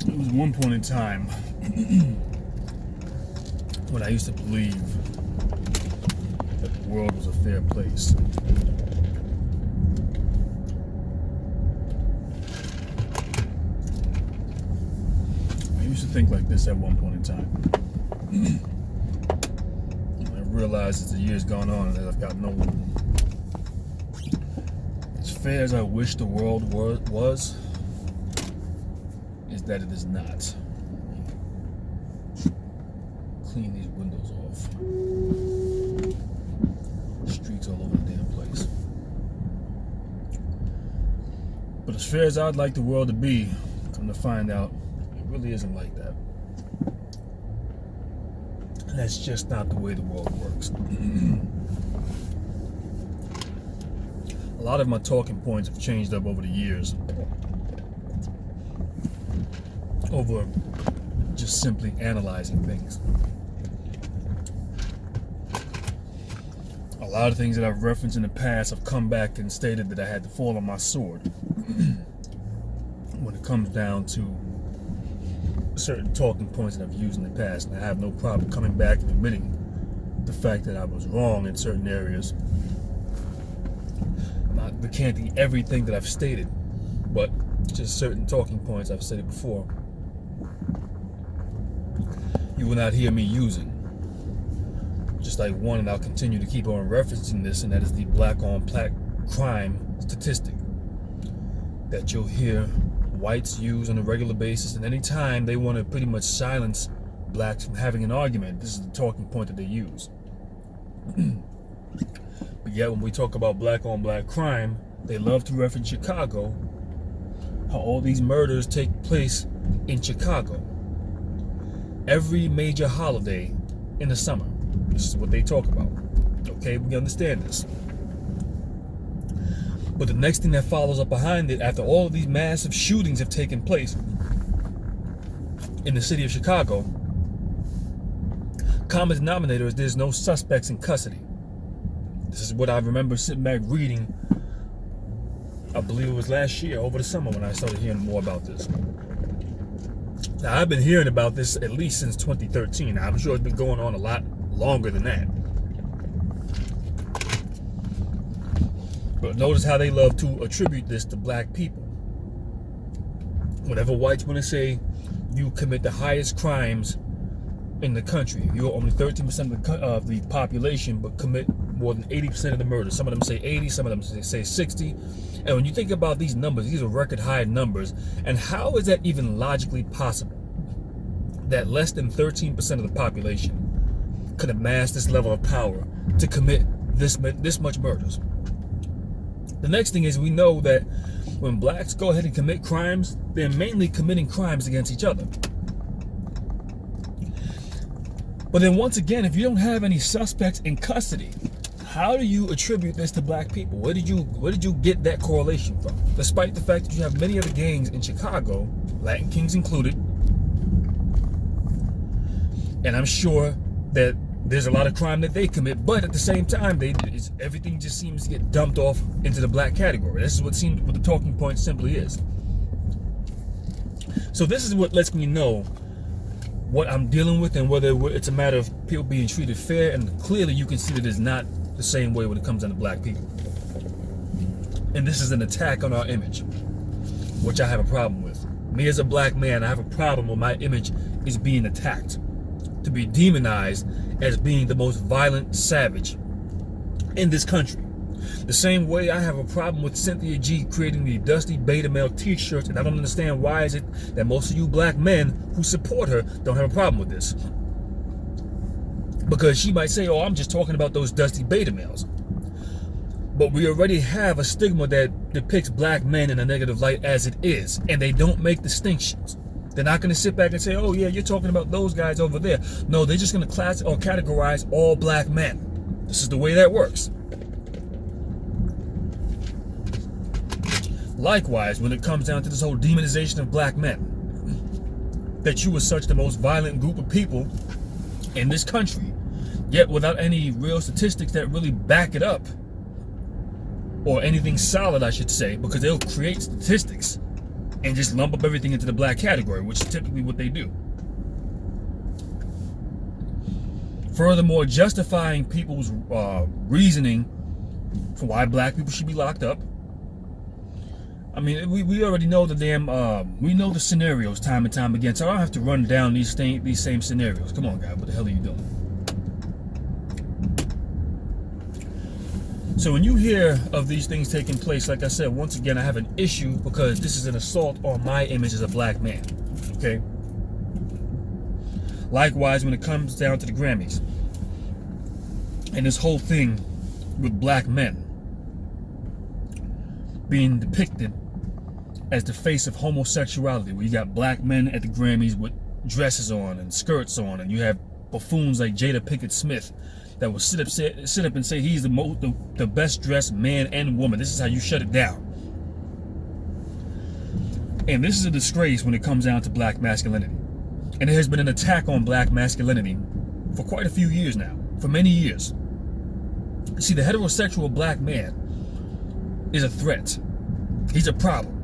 There was one point in time when I used to believe that the world was a fair place. I used to think like this at one point in time. I realized as the years gone on that I've gotten older, as fair as I wish the world was, is that it is not. Clean these windows off. Streaks all over the damn place. But as fair as I'd like the world to be, come to find out, it really isn't like that. And that's just not the way the world works. A lot of my talking points have changed up over the years. Over just simply analyzing things. A lot of things that I've referenced in the past have come back and stated that I had to fall on my sword when it comes down to certain talking points that I've used in the past. And I have no problem coming back and admitting the fact that I was wrong in certain areas. I'm not recanting everything that I've stated, but just certain talking points I've stated before you will not hear me using. Just like one, and I'll continue to keep on referencing this, and that is the black on black crime statistic that you'll hear whites use on a regular basis, and anytime they want to pretty much silence blacks from having an argument, this is the talking point that they use. But yet when we talk about black on black crime, they love to reference Chicago, how all these murders take place in Chicago. Every major holiday in the summer. This is what they talk about. Okay, we understand this. But the next thing that follows up behind it, after all of these massive shootings have taken place in the city of Chicago, common denominator is there's no suspects in custody. This is what I remember sitting back reading, I believe it was last year, over the summer, when I started hearing more about this. Now, I've been hearing about this at least since 2013. I'm sure it's been going on a lot longer than that. But notice how they love to attribute this to black people. Whenever whites want to say you commit the highest crimes in the country, you're only 13% of the population, but commit more than 80% of the murders. Some of them say 80, some of them say 60. And when you think about these numbers, these are record high numbers. And how is that even logically possible that less than 13% of the population could amass this level of power to commit this much murders? The next thing is, we know that when blacks go ahead and commit crimes, they're mainly committing crimes against each other. But then once again, if you don't have any suspects in custody, how do you attribute this to black people? Where did you get that correlation from? Despite the fact that you have many other gangs in Chicago, Latin Kings included, and I'm sure that there's a lot of crime that they commit, but at the same time, everything just seems to get dumped off into the black category. This is what the talking point simply is. So this is what lets me know what I'm dealing with, and whether it's a matter of people being treated fair. And clearly you can see that it's not the same way when it comes down to black people. And this is an attack on our image, which I have a problem with. Me as a black man, I have a problem when my image is being attacked, to be demonized as being the most violent savage in this country. The same way I have a problem with Cynthia G creating the Dusty Beta Male t-shirts, and I don't understand why is it that most of you black men who support her don't have a problem with this. Because she might say, oh, I'm just talking about those Dusty Beta Males. But we already have a stigma that depicts black men in a negative light as it is, and they don't make distinctions. They're not going to sit back and say, oh yeah, you're talking about those guys over there. No, they're just going to class or categorize all black men. This is the way that works. Likewise, when it comes down to this whole demonization of black men, that you are such the most violent group of people in this country, yet without any real statistics that really back it up, or anything solid, I should say, because they'll create statistics and just lump up everything into the black category, which is typically what they do. Furthermore, justifying people's reasoning for why black people should be locked up. I mean, we already know the we know the scenarios time and time again, so I don't have to run down these same scenarios. Come on, guy, what the hell are you doing? So when you hear of these things taking place, like I said, once again, I have an issue because this is an assault on my image as a black man, okay? Likewise, when it comes down to the Grammys and this whole thing with black men being depicted as the face of homosexuality, where you got black men at the Grammys with dresses on and skirts on, and you have buffoons like Jada Pinkett Smith that will sit up and say he's the best dressed man and woman. This is how you shut it down. And this is a disgrace when it comes down to black masculinity. And there has been an attack on black masculinity for quite a few years now, for many years. See, the heterosexual black man is a threat. He's a problem.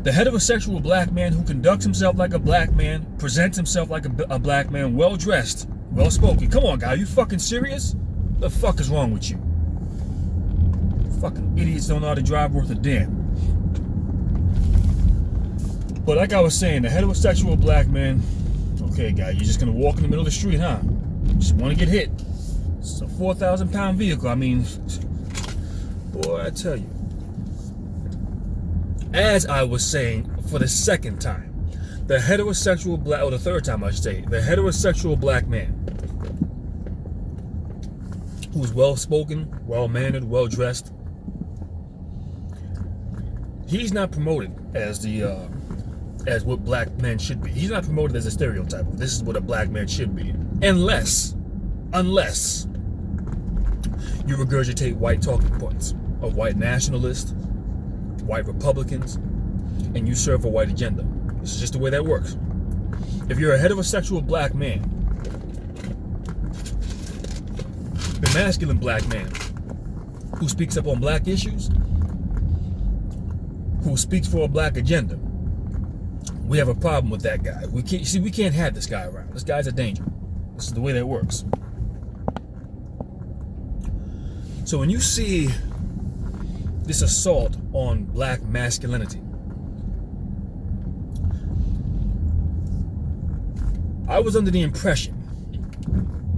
The heterosexual black man who conducts himself like a black man, presents himself like a black man, well-dressed, well-spoken. Come on, guy, you fucking serious? What the fuck is wrong with you? Fucking idiots don't know how to drive worth a damn. But like I was saying, the heterosexual black man, okay, guy, you're just gonna walk in the middle of the street, huh? Just want to get hit. It's a 4,000-pound vehicle. I mean, boy, I tell you. As I was saying for the second time, the heterosexual black, or the third time I should say, the heterosexual black man who's well-spoken, well-mannered, well-dressed, he's not promoted as as what black men should be. He's not promoted as a stereotype. This is what a black man should be. Unless you regurgitate white talking points of white nationalists, white Republicans, and you serve a white agenda. This is just the way that works. If you're a heterosexual black man, the masculine black man who speaks up on black issues, who speaks for a black agenda, we have a problem with that guy. We can't have this guy around. This guy's a danger. This is the way that works. So when you see this assault on black masculinity, I was under the impression,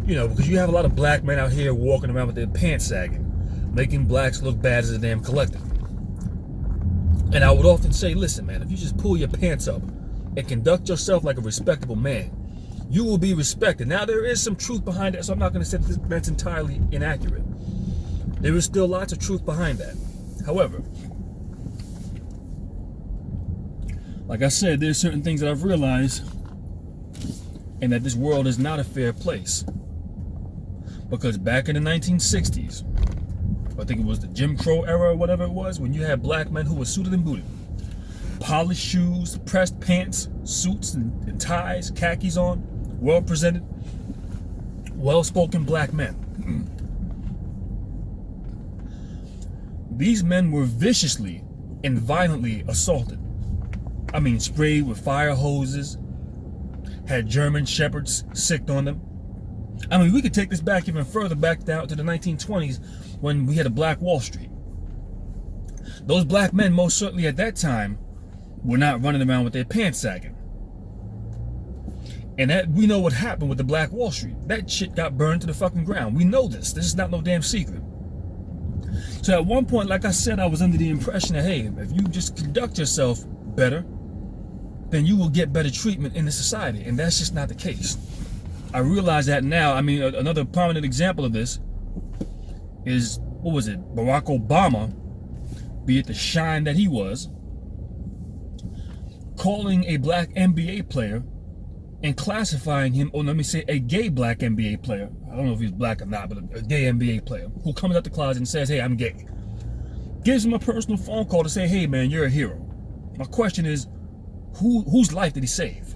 because you have a lot of black men out here walking around with their pants sagging, making blacks look bad as a damn collective. And I would often say, listen, man, if you just pull your pants up and conduct yourself like a respectable man, you will be respected. Now, there is some truth behind that, so I'm not going to say that's entirely inaccurate. There is still lots of truth behind that. However, like I said, there's certain things that I've realized, and that this world is not a fair place. Because back in the 1960s, I think it was the Jim Crow era or whatever it was, when you had black men who were suited and booted, polished shoes, pressed pants, suits and ties, khakis on, well-presented, well-spoken black men. These men were viciously and violently assaulted. I mean, sprayed with fire hoses, had German shepherds sicked on them. I mean, we could take this back even further, back down to the 1920s when we had a Black Wall Street. Those black men, most certainly at that time, were not running around with their pants sagging. And that, we know what happened with the Black Wall Street. That shit got burned to the fucking ground. We know this. This is not no damn secret. So at one point, like I said, I was under the impression that, hey, if you just conduct yourself better, then you will get better treatment in the society. And that's just not the case. I realize that now. I mean, another prominent example of this is, Barack Obama, be it the shine that he was, calling a black NBA player and classifying him, or let me say a gay black NBA player. I don't know if he's black or not, but a gay NBA player who comes out the closet and says, hey, I'm gay. Gives him a personal phone call to say, hey, man, you're a hero. My question is, whose life did he save?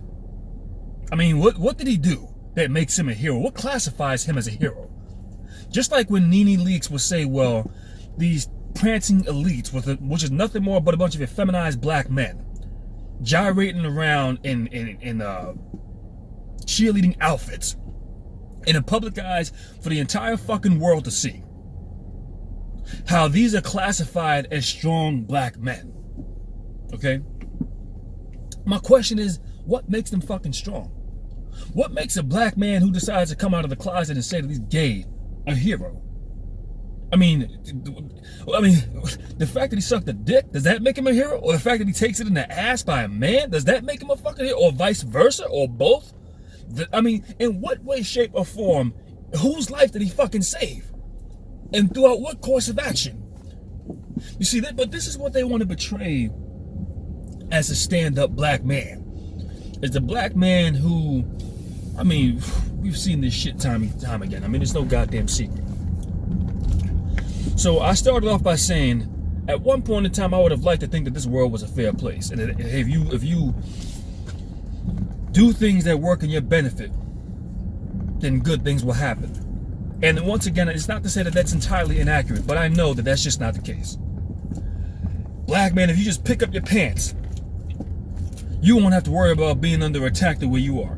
I mean, what did he do that makes him a hero? What classifies him as a hero? Just like when Nene Leakes would say, well, these prancing elites, which is nothing more but a bunch of effeminized black men gyrating around in cheerleading outfits in the public eyes for the entire fucking world to see. How these are classified as strong black men. Okay? My question is, what makes them fucking strong? What makes a black man who decides to come out of the closet and say that he's gay a hero? I mean, the fact that he sucked a dick, does that make him a hero? Or the fact that he takes it in the ass by a man, does that make him a fucking hero? Or vice versa? Or both? I mean, in what way, shape, or form, whose life did he fucking save? And throughout what course of action? You see, but this is what they want to portray as a stand-up black man. It's the black man who, I mean, we've seen this shit time and time again. I mean, it's no goddamn secret. So I started off by saying, at one point in time, I would have liked to think that this world was a fair place. And if you do things that work in your benefit, then good things will happen. And once again, it's not to say that that's entirely inaccurate, but I know that that's just not the case. Black man, if you just pick up your pants, you won't have to worry about being under attack the way you are.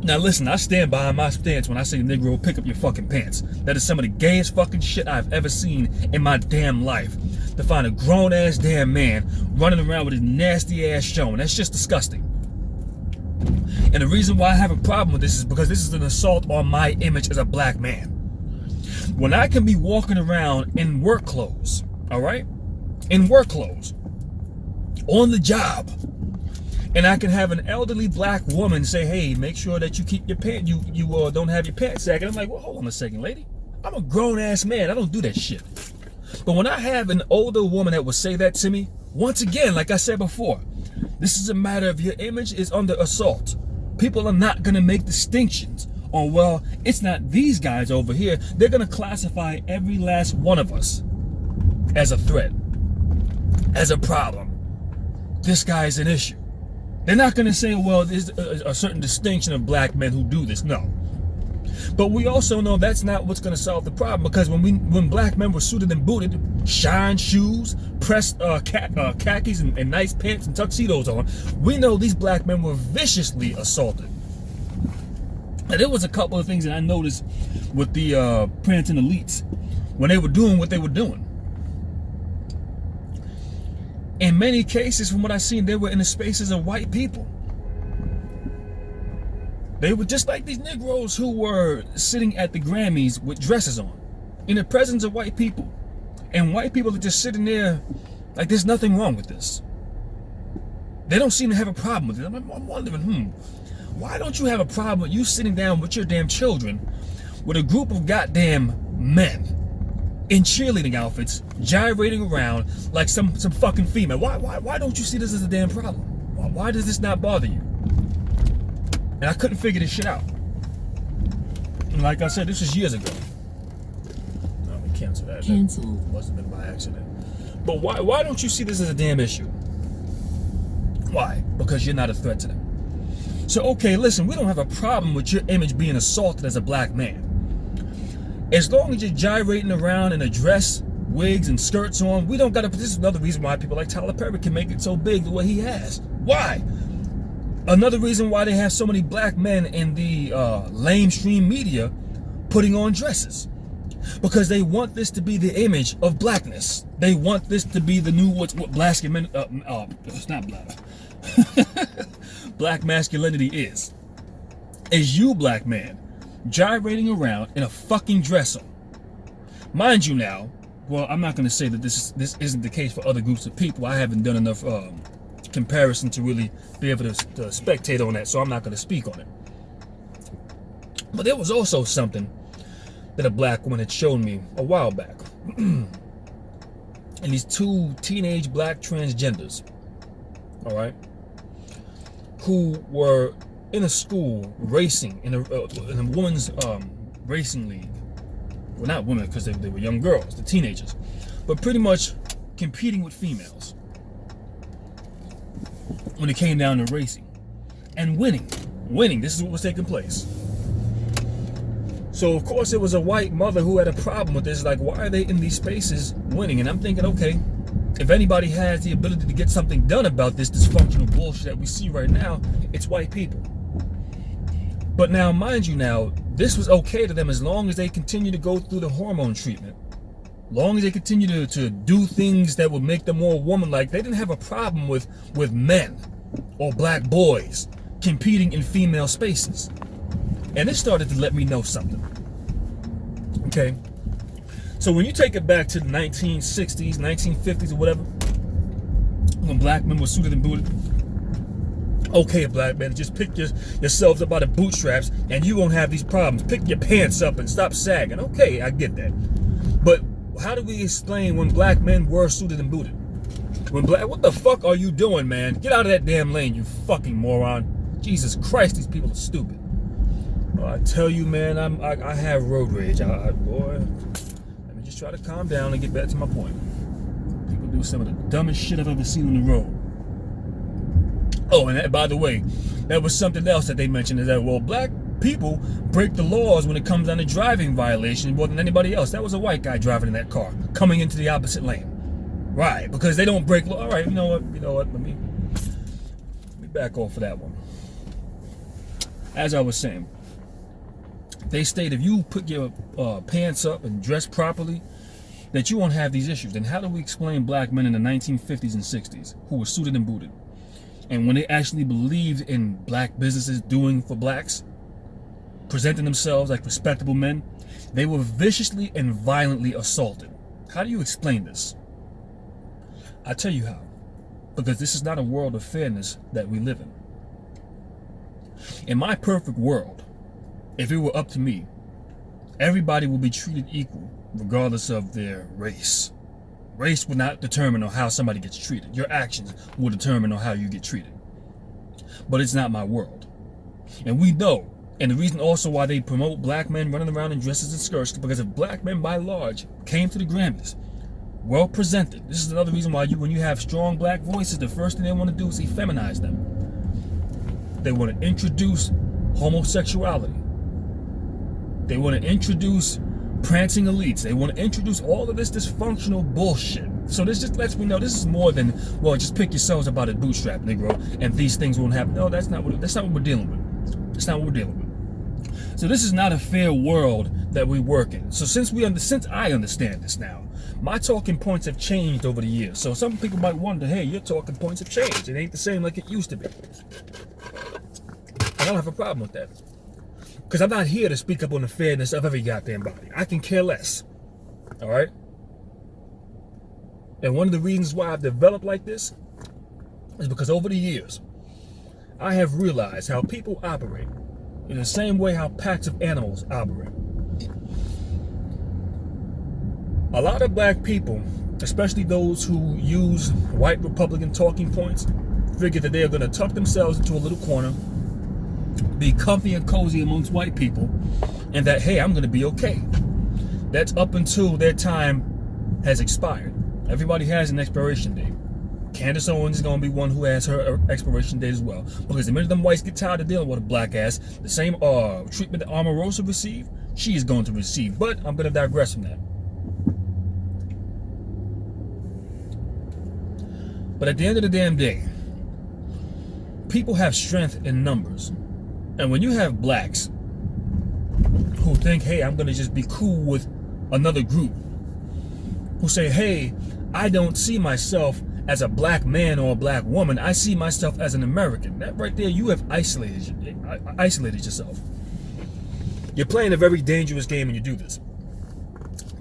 Now listen, I stand behind my stance when I say, Negro, pick up your fucking pants. That is some of the gayest fucking shit I've ever seen in my damn life. To find a grown-ass damn man running around with his nasty ass showing. That's just disgusting. And the reason why I have a problem with this is because this is an assault on my image as a black man. When I can be walking around in work clothes, all right? In work clothes, on the job, and I can have an elderly black woman say, hey, make sure that you keep your pants, you don't have your pants sagging. I'm like, well, hold on a second, lady. I'm a grown-ass man. I don't do that shit. But when I have an older woman that will say that to me, once again, like I said before, this is a matter of your image is under assault. People are not going to make distinctions on, well, it's not these guys over here. They're going to classify every last one of us as a threat, as a problem. This guy is an issue. They're not going to say, well, there's a certain distinction of black men who do this. No. But we also know that's not what's going to solve the problem, because when black men were suited and booted, shine shoes, pressed khakis and nice pants and tuxedos on, we know these black men were viciously assaulted. And there was a couple of things that I noticed with the prancing elites when they were doing what they were doing. In many cases, from what I've seen, they were in the spaces of white people. They were just like these Negroes who were sitting at the Grammys with dresses on, in the presence of white people. And white people are just sitting there like there's nothing wrong with this. They don't seem to have a problem with it. I'm wondering, why don't you have a problem with you sitting down with your damn children with a group of goddamn men in cheerleading outfits, gyrating around like some fucking female? Why don't you see this as a damn problem? Why does this not bother you? And I couldn't figure this shit out. And like I said, this was years ago. No, we cancel that. Cancel. That must have been by accident. But why don't you see this as a damn issue? Why? Because you're not a threat to them. So, okay, listen, we don't have a problem with your image being assaulted as a black man. As long as you're gyrating around in a dress, wigs, and skirts on, we don't got to. This is another reason why people like Tyler Perry can make it so big the way he has. Why? Another reason why they have so many black men in the lamestream media putting on dresses. Because they want this to be the image of blackness. They want this to be the new what black men. It's not black. Black masculinity is you, black man, gyrating around in a fucking dress on. Mind you, now, well, I'm not going to say that this isn't the case for other groups of people. I haven't done enough comparison to really be able to spectate on that, so I'm not going to speak on it. But there was also something that a black woman had shown me a while back. And these two teenage black transgenders, all right, who were in a school racing in a women's racing league. Well, not women, because they were young girls, the teenagers, but pretty much competing with females when it came down to racing and winning. This is what was taking place. So of course it was a white mother who had a problem with this. Like, why are they in these spaces winning? And I'm thinking, okay, if anybody has the ability to get something done about this dysfunctional bullshit that we see right now, it's white people. But now, mind you, now this was okay to them as long as they continue to go through the hormone treatment. Long as they continue to do things that would make them more woman-like. They didn't have a problem with men or black boys competing in female spaces. And it started to let me know something. Okay? So when you take it back to the 1960s, 1950s, or whatever, when black men were suited and booted, okay, black men, just pick yourselves up by the bootstraps and you won't have these problems. Pick your pants up and stop sagging. Okay, I get that. But how do we explain when black men were suited and booted? What the fuck are you doing, man? Get out of that damn lane, you fucking moron. Jesus Christ, these people are stupid. I tell you, man, I have road rage. Boy, let me just try to calm down and get back to my point. People do some of the dumbest shit I've ever seen on the road. Oh, and by the way, that was something else that they mentioned, is that, well, black people break the laws when it comes down to driving violations more than anybody else. That was a white guy driving in that car, coming into the opposite lane. Right, because they don't break law. All right, you know what? Let me back off of that one. As I was saying, they state if you put your pants up and dress properly, that you won't have these issues. Then how do we explain black men in the 1950s and 60s who were suited and booted? And when they actually believed in black businesses doing for blacks, presenting themselves like respectable men, they were viciously and violently assaulted. How do you explain this? I tell you how. Because this is not a world of fairness that we live in. In my perfect world, if it were up to me, everybody would be treated equal regardless of their race. Race would not determine on how somebody gets treated. Your actions will determine on how you get treated. But it's not my world. And we know, and the reason also why they promote black men running around in dresses and skirts, because if black men by large came to the Grammys well presented, this is another reason why when you have strong black voices, the first thing they want to do is effeminize them. They want to introduce homosexuality. They want to introduce prancing elites. They want to introduce all of this dysfunctional bullshit. So this just lets me know this is more than, well, just pick yourselves up by the bootstrap, Negro, and these things won't happen. No, that's not what we're dealing with. That's not what we're dealing with. So this is not a fair world that we work in. So since I understand this now, my talking points have changed over the years. So some people might wonder, hey, your talking points have changed. It ain't the same like it used to be. I don't have a problem with that. Because I'm not here to speak up on the fairness of every goddamn body. I can care less. All right? And one of the reasons why I've developed like this is because over the years, I have realized how people operate in the same way how packs of animals operate. A lot of black people, especially those who use white Republican talking points, figure that they are going to tuck themselves into a little corner, be comfy and cozy amongst white people, and that, hey, I'm going to be okay. That's up until their time has expired. Everybody has an expiration date. Candace Owens is going to be one who has her expiration date as well. Because the minute them whites get tired of dealing with a black ass, the same treatment that Omarosa received, she is going to receive. But I'm going to digress from that. But at the end of the damn day, people have strength in numbers. And when you have blacks who think, hey, I'm going to just be cool with another group, who say, hey, I don't see myself as a black man or a black woman, I see myself as an American. That right there, you have isolated yourself. You're playing a very dangerous game when you do this.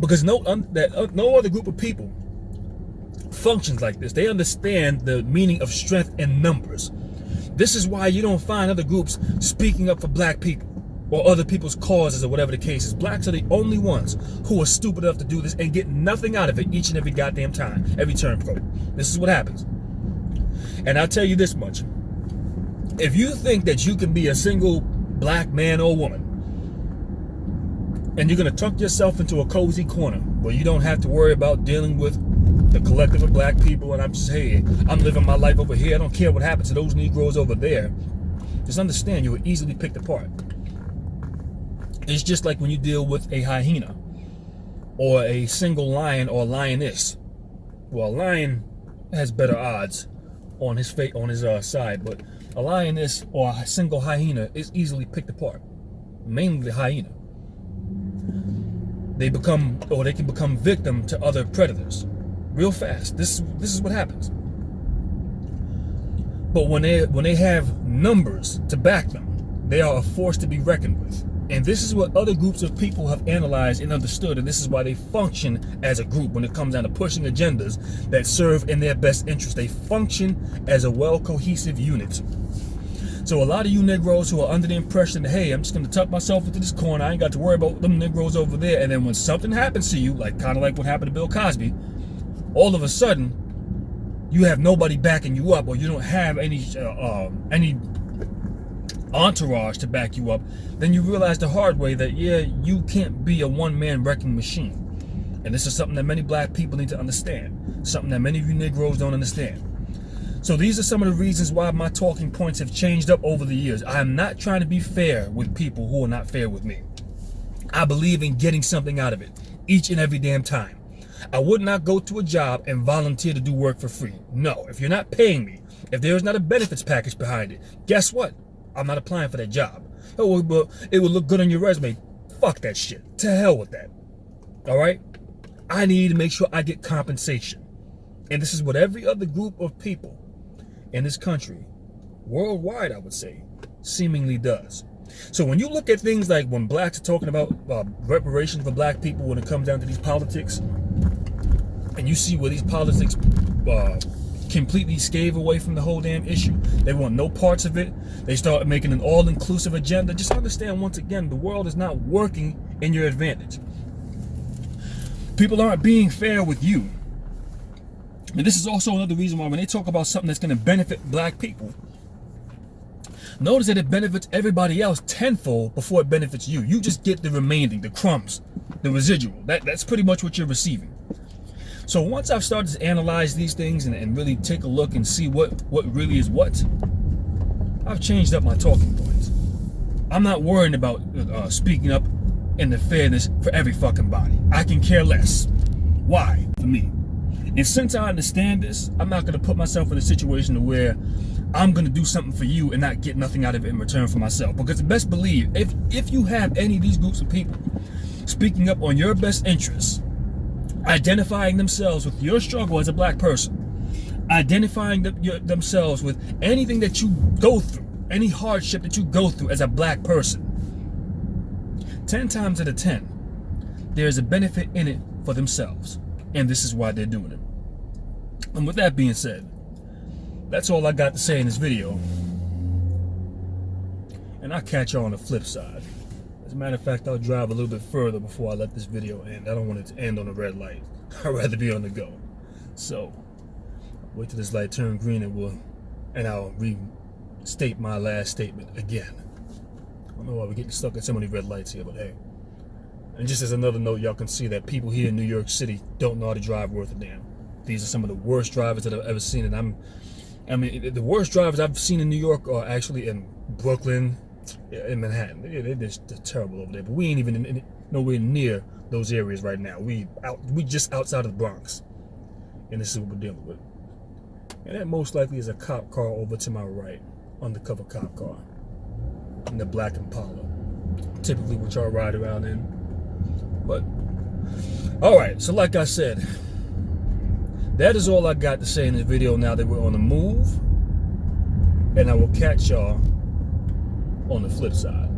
Because no other group of people functions like this. They understand the meaning of strength in numbers. This is why you don't find other groups speaking up for black people or other people's causes or whatever the case is. Blacks are the only ones who are stupid enough to do this and get nothing out of it each and every goddamn time, every term quote. This is what happens. And I'll tell you this much. If you think that you can be a single black man or woman and you're going to tuck yourself into a cozy corner where you don't have to worry about dealing with the collective of black people, and I'm just, hey, I'm living my life over here, I don't care what happens to those Negroes over there, just understand you were easily picked apart. It's just like when you deal with a hyena or a single lion or lioness. Well, a lion has better odds on his fate on his side, but a lioness or a single hyena is easily picked apart. Mainly the hyena. They can become victim to other predators real fast. This is what happens. But when they have numbers to back them, they are a force to be reckoned with. And this is what other groups of people have analyzed and understood, and this is why they function as a group when it comes down to pushing agendas that serve in their best interest. They function as a well-cohesive unit. So a lot of you Negroes who are under the impression that, hey, I'm just going to tuck myself into this corner, I ain't got to worry about them Negroes over there, and then when something happens to you, kind of like what happened to Bill Cosby, all of a sudden, you have nobody backing you up, or you don't have any entourage to back you up, then you realize the hard way that, yeah, you can't be a one-man wrecking machine. And this is something that many black people need to understand, something that many of you Negroes don't understand. So these are some of the reasons why my talking points have changed up over the years. I am not trying to be fair with people who are not fair with me. I believe in getting something out of it each and every damn time. I would not go to a job and volunteer to do work for free. No, if you're not paying me, if there is not a benefits package behind it, guess what? I'm not applying for that job. Oh, well, it would look good on your resume. Fuck that shit. To hell with that. All right? I need to make sure I get compensation. And this is what every other group of people in this country, worldwide, I would say, seemingly does. So when you look at things like when blacks are talking about reparations for black people when it comes down to these politics, and you see where these politics completely scave away from the whole damn issue. They want no parts of it. They start making an all-inclusive agenda. Just understand, once again, the world is not working in your advantage. People aren't being fair with you. And this is also another reason why when they talk about something that's going to benefit black people, notice that it benefits everybody else tenfold before it benefits you. You just get the remaining, the crumbs, the residual. That's pretty much what you're receiving. So once I've started to analyze these things and really take a look and see what really is what, I've changed up my talking points. I'm not worrying about speaking up in the fairness for every fucking body. I can care less. Why? For me. And since I understand this, I'm not going to put myself in a situation where I'm going to do something for you and not get nothing out of it in return for myself. Because best believe, if you have any of these groups of people speaking up on your best interests, identifying themselves with your struggle as a black person, identifying themselves with anything that you go through, any hardship that you go through as a black person, 10 times out of 10, there's a benefit in it for themselves. And this is why they're doing it. And with that being said, that's all I got to say in this video. And I'll catch you on the flip side. As a matter of fact, I'll drive a little bit further before I let this video end. I don't want it to end on a red light. I'd rather be on the go. So, wait till this light turns green and I'll restate my last statement again. I don't know why we're getting stuck at so many red lights here, but hey. And just as another note, y'all can see that people here in New York City don't know how to drive worth a damn. These are some of the worst drivers that I've ever seen, and I mean, the worst drivers I've seen in New York are actually in Brooklyn, in Manhattan. They're terrible over there. But we ain't even nowhere near those areas right now. We just outside of the Bronx, and this is what we're dealing with. And that most likely is a cop car over to my right, undercover cop car, in the black Impala, typically which I ride around in. But all right, so like I said, that is all I got to say in this video now that we're on the move, and I will catch y'all on the flip side.